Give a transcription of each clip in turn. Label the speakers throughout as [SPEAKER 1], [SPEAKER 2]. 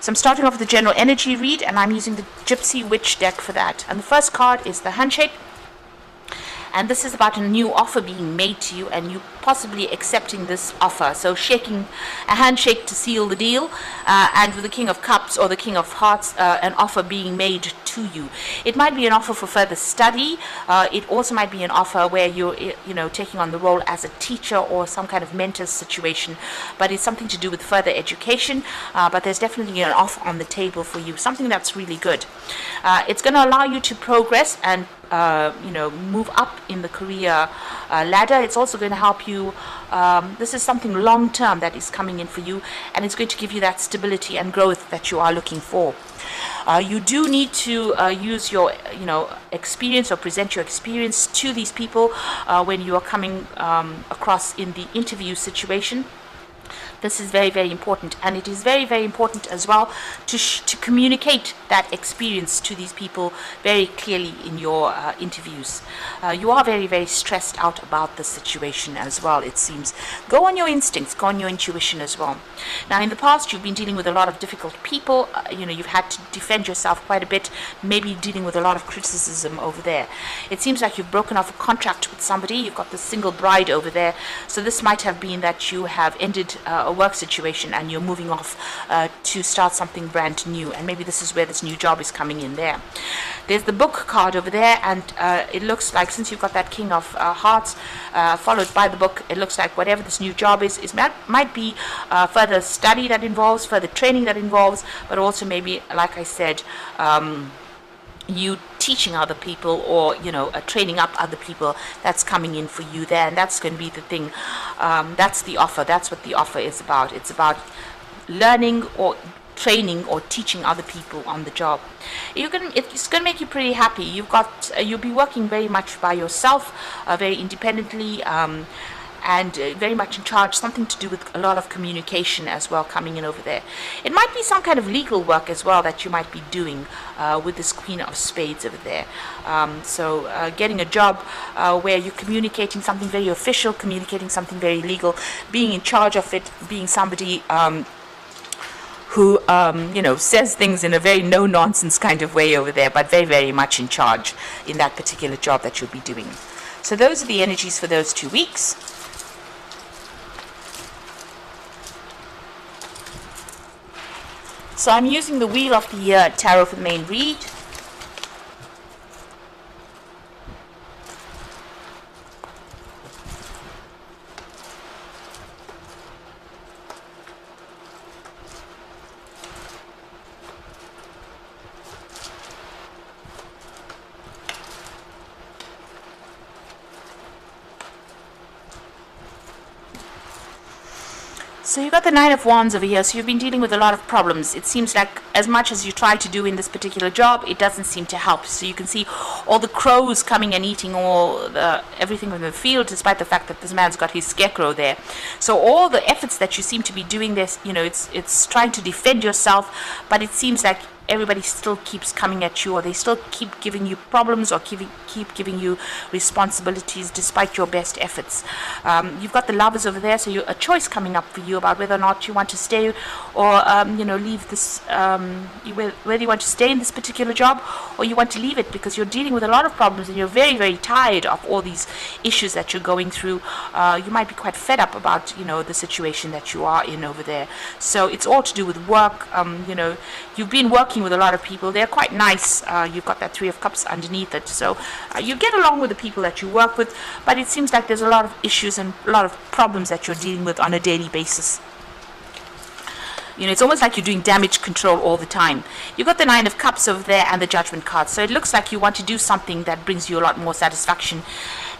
[SPEAKER 1] So I'm starting off with the general energy read, and I'm using the Gypsy Witch deck for that. And the first card is the Handshake. And this is about a new offer being made to you and you possibly accepting this offer. So shaking a handshake to seal the deal, and with the King of Cups or the King of Hearts, an offer being made to you. It might be an offer for further study. It also might be an offer where you're taking on the role as a teacher or some kind of mentor situation, but it's something to do with further education. But there's definitely an offer on the table for you, something that's really good. It's going to allow you to progress and move up in the career ladder. It's also going to help you. This is something long term that is coming in for you, and it's going to give you that stability and growth that you are looking for. You do need to use your experience or present your experience to these people when you are coming across in the interview situation. This is very, very important, and it is very, very important as well to communicate that experience to these people very clearly in your interviews. You are very, very stressed out about the situation as well, it seems. Go on your instincts, go on your intuition as well. Now, in the past, you've been dealing with a lot of difficult people. You've had to defend yourself quite a bit, maybe dealing with a lot of criticism over there. It seems like you've broken off a contract with somebody. You've got the single bride over there. So this might have been that you have ended a work situation and you're moving off to start something brand new, and maybe this is where this new job is coming in there. There's the book card over there, and it looks like, since you've got that King of Hearts followed by the book, it looks like whatever this new job is might be further study that involves, further training that involves, but also maybe, like I said, you teaching other people or training up other people. That's coming in for you there, and that's going to be the thing. That's the offer. That's what the offer is about. It's about learning or training or teaching other people on the job. It's going to make you pretty happy. You'll be working very much by yourself, very independently, and very much in charge, something to do with a lot of communication as well coming in over there. It might be some kind of legal work as well that you might be doing with this Queen of Spades over there. So getting a job where you're communicating something very official, communicating something very legal, being in charge of it, being somebody who says things in a very no-nonsense kind of way over there, but very, very much in charge in that particular job that you'll be doing. So those are the energies for those 2 weeks. So I'm using the Wheel of the Year Tarot for the main read. So you've got the Nine of Wands over here, so you've been dealing with a lot of problems. It seems like as much as you try to do in this particular job, it doesn't seem to help. So you can see all the crows coming and eating everything from the field, despite the fact that this man's got his scarecrow there. So all the efforts that you seem to be doing this, it's trying to defend yourself, but it seems like everybody still keeps coming at you, or they still keep giving you problems, or keep giving you responsibilities despite your best efforts. You've got the Lovers over there, so a choice coming up for you about whether or not you want to stay or leave this, whether you want to stay in this particular job or you want to leave it, because you're dealing with a lot of problems and you're very, very tired of all these issues that you're going through. You might be quite fed up about the situation that you are in over there. So it's all to do with work. You've been working with a lot of people. They're quite nice. You've got that Three of Cups underneath it, so you get along with the people that you work with, but it seems like there's a lot of issues and a lot of problems that you're dealing with on a daily basis. It's almost like you're doing damage control all the time. You've got the Nine of Cups over there and the Judgment card, so it looks like you want to do something that brings you a lot more satisfaction.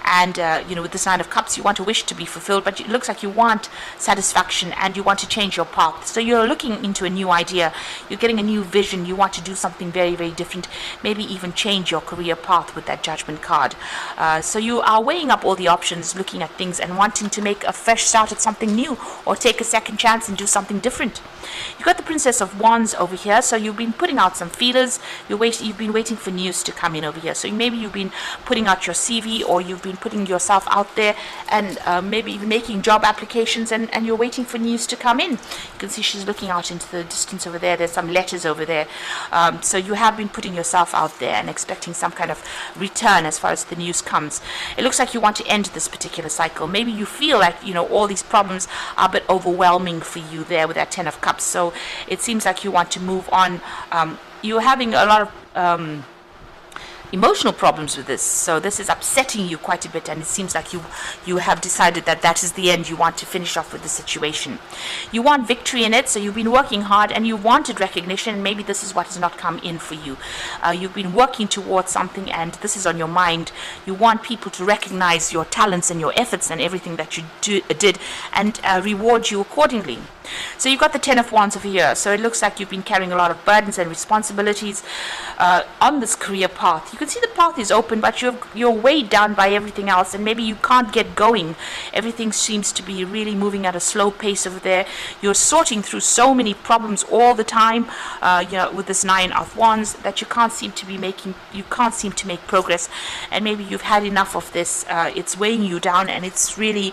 [SPEAKER 1] And with this Nine of Cups, you want a wish to be fulfilled, but it looks like you want satisfaction and you want to change your path. So you're looking into a new idea. You're getting a new vision. You want to do something very, very different, maybe even change your career path with that Judgment card. So you are weighing up all the options, looking at things and wanting to make a fresh start at something new or take a second chance and do something different. You've got the Princess of Wands over here, so you've been putting out some feelers. You've been waiting for news to come in over here. So maybe you've been putting out your CV, or you've been been putting yourself out there and maybe even making job applications, and you're waiting for news to come in. You can see she's looking out into the distance over there. There's some letters over there. So you have been putting yourself out there and expecting some kind of return as far as the news comes. It looks like you want to end this particular cycle. Maybe you feel like, all these problems are a bit overwhelming for you there with that Ten of Cups. So it seems like you want to move on. You're having a lot of emotional problems with this, so this is upsetting you quite a bit, and it seems like you have decided that is the end. You want to finish off with the situation. You want victory in it, so you've been working hard and you wanted recognition. Maybe this is what has not come in for you. You've been working towards something and this is on your mind. You want people to recognize your talents and your efforts and everything that you did and reward you accordingly. So you've got the Ten of Wands over here. So it looks like you've been carrying a lot of burdens and responsibilities on this career path. You can see the path is open, but you're weighed down by everything else, and maybe you can't get going. Everything seems to be really moving at a slow pace over there. You're sorting through so many problems all the time, with this Nine of Wands, that you can't seem to make progress. And maybe you've had enough of this. It's weighing you down, and it's really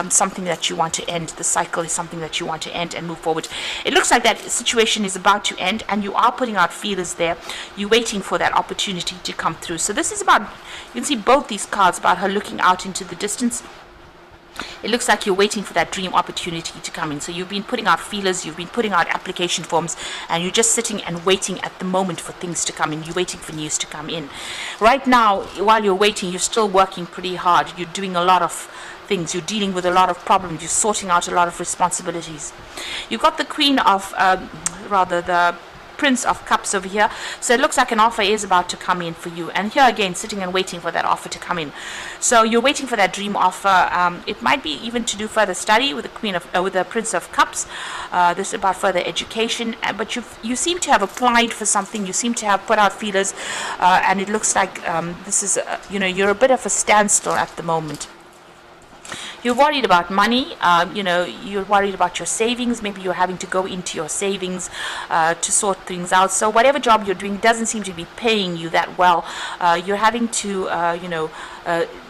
[SPEAKER 1] something that you want to end. The cycle is something that you want to end and move forward. It looks like that situation is about to end, and you are putting out feelers there. You're waiting for that opportunity to come through. So this is about, you can see both these cards about her looking out into the distance. It looks like you're waiting for that dream opportunity to come in. So you've been putting out feelers, you've been putting out application forms, and you're just sitting and waiting at the moment for things to come in. You're waiting for news to come in. Right now, while you're waiting, you're still working pretty hard. You're doing a lot of things. You're dealing with a lot of problems. You're sorting out a lot of responsibilities. You've got the Queen of, the Prince of Cups over here. So it looks like an offer is about to come in for you. And here again, sitting and waiting for that offer to come in. So you're waiting for that dream offer. It might be even to do further study with the with the Prince of Cups. This is about further education. But you seem to have applied for something. You seem to have put out feelers, and it looks like this is you're a bit of a standstill at the moment. You're worried about money, you're worried about your savings. Maybe you're having to go into your savings to sort things out. So whatever job you're doing doesn't seem to be paying you that well. You're having to,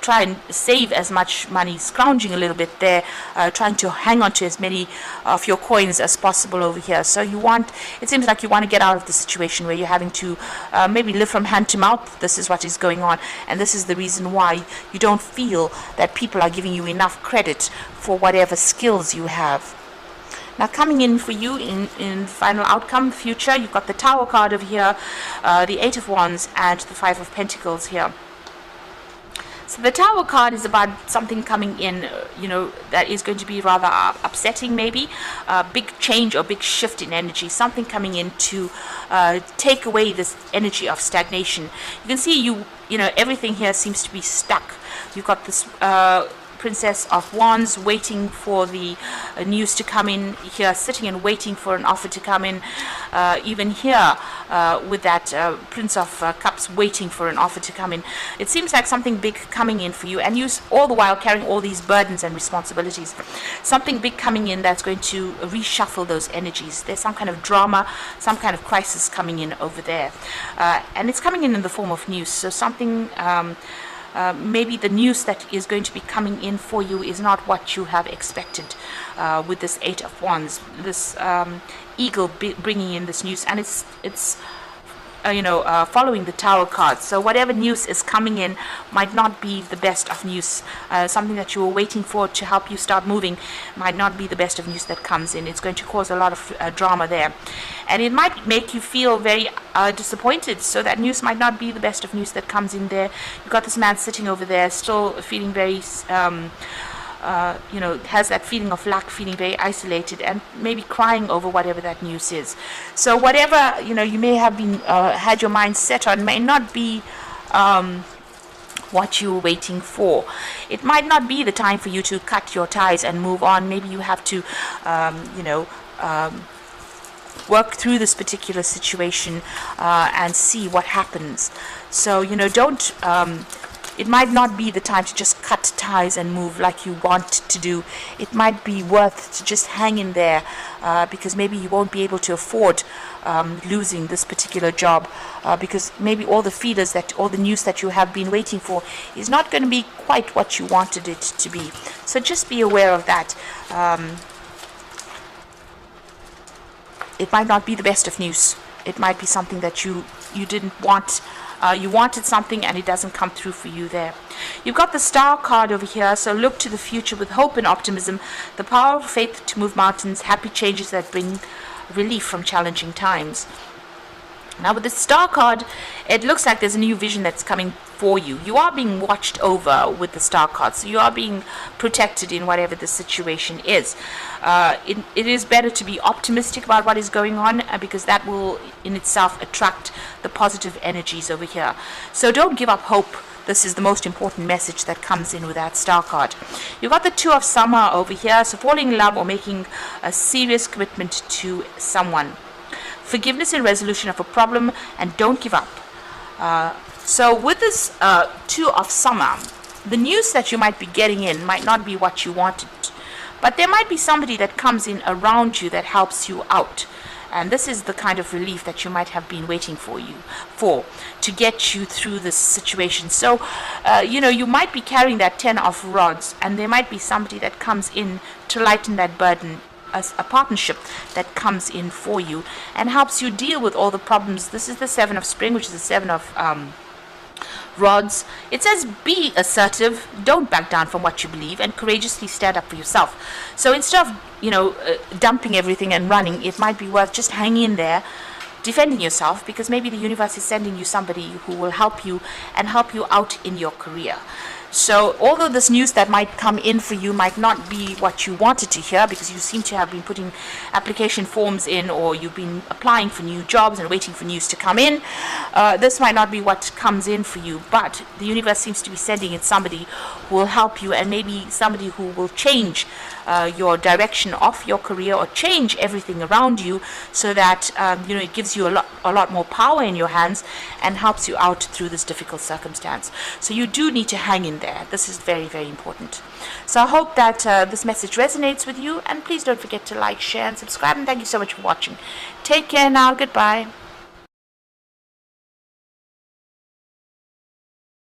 [SPEAKER 1] try and save as much money, scrounging a little bit there, trying to hang on to as many of your coins as possible over here. So it seems like you want to get out of the situation where you're having to maybe live from hand to mouth. This is what is going on, and this is the reason why you don't feel that people are giving you enough credit for whatever skills you have. Now coming in for you in final outcome, future, you've got the Tower card over here, the Eight of Wands, and the Five of Pentacles here. So the Tower card is about something coming in, that is going to be rather upsetting, maybe a big change or big shift in energy, something coming in to take away this energy of stagnation. You can see everything here seems to be stuck. You've got this Princess of Wands waiting for the news to come in here, sitting and waiting for an offer to come in. Even here with that Prince of Cups waiting for an offer to come in. It seems like something big coming in for you, and you all the while carrying all these burdens and responsibilities. Something big coming in that's going to reshuffle those energies. There's some kind of drama, some kind of crisis coming in over there. And it's coming in the form of news. So something... maybe the news that is going to be coming in for you is not what you have expected with this Eight of Wands, this eagle bringing in this news, and it's following the Tower card. So whatever news is coming in might not be the best of news. Something that you were waiting for to help you start moving might not be the best of news that comes in. It's going to cause a lot of drama there, and it might make you feel very disappointed. So that news might not be the best of news that comes in there. You've got this man sitting over there still feeling very has that feeling of lack, feeling very isolated, and maybe crying over whatever that news is. So whatever you may have been had your mind set on may not be what you were waiting for. It might not be the time for you to cut your ties and move on. Maybe you have to work through this particular situation and see what happens. So don't it might not be the time to just cut ties and move like you want to do. It might be worth to just hang in there, because maybe you won't be able to afford losing this particular job, because maybe all the news that you have been waiting for is not going to be quite what you wanted it to be. So just be aware of that. It might not be the best of news. It might be something that you didn't want. You wanted something and it doesn't come through for you there. You've got the Star card over here, so look to the future with hope and optimism, the power of faith to move mountains, happy changes that bring relief from challenging times. Now with the Star card, it looks like there's a new vision that's coming for you. You are being watched over with the Star card, so you are being protected in whatever the situation is. It is better to be optimistic about what is going on, because that will in itself attract the positive energies over here. So don't give up hope. This is the most important message that comes in with that Star card. You've got the Two of Summer over here, so falling in love or making a serious commitment to someone. Forgiveness and resolution of a problem, and don't give up. So with this Two of Summer, the news that you might be getting in might not be what you wanted, but there might be somebody that comes in around you that helps you out. And this is the kind of relief that you might have been waiting for to get you through this situation. So, you might be carrying that 10 of Rods, and there might be somebody that comes in to lighten that burden, a partnership that comes in for you and helps you deal with all the problems. This is the Seven of Spring, which is the Seven of Rods. It says be assertive, don't back down from what you believe, and courageously stand up for yourself. So instead of dumping everything and running, it might be worth just hanging in there, defending yourself, because maybe the universe is sending you somebody who will help you and help you out in your career. So although this news that might come in for you might not be what you wanted to hear, because you seem to have been putting application forms in, or you've been applying for new jobs and waiting for news to come in, this might not be what comes in for you, but the universe seems to be sending in somebody who will help you, and maybe somebody who will change your direction of your career, or change everything around you, so that it gives you a lot more power in your hands and helps you out through this difficult circumstance. So you do need to hang in there. This is very, very important. So I hope that this message resonates with you, and please don't forget to like, share, and subscribe, and thank you so much for watching. Take care now. Goodbye.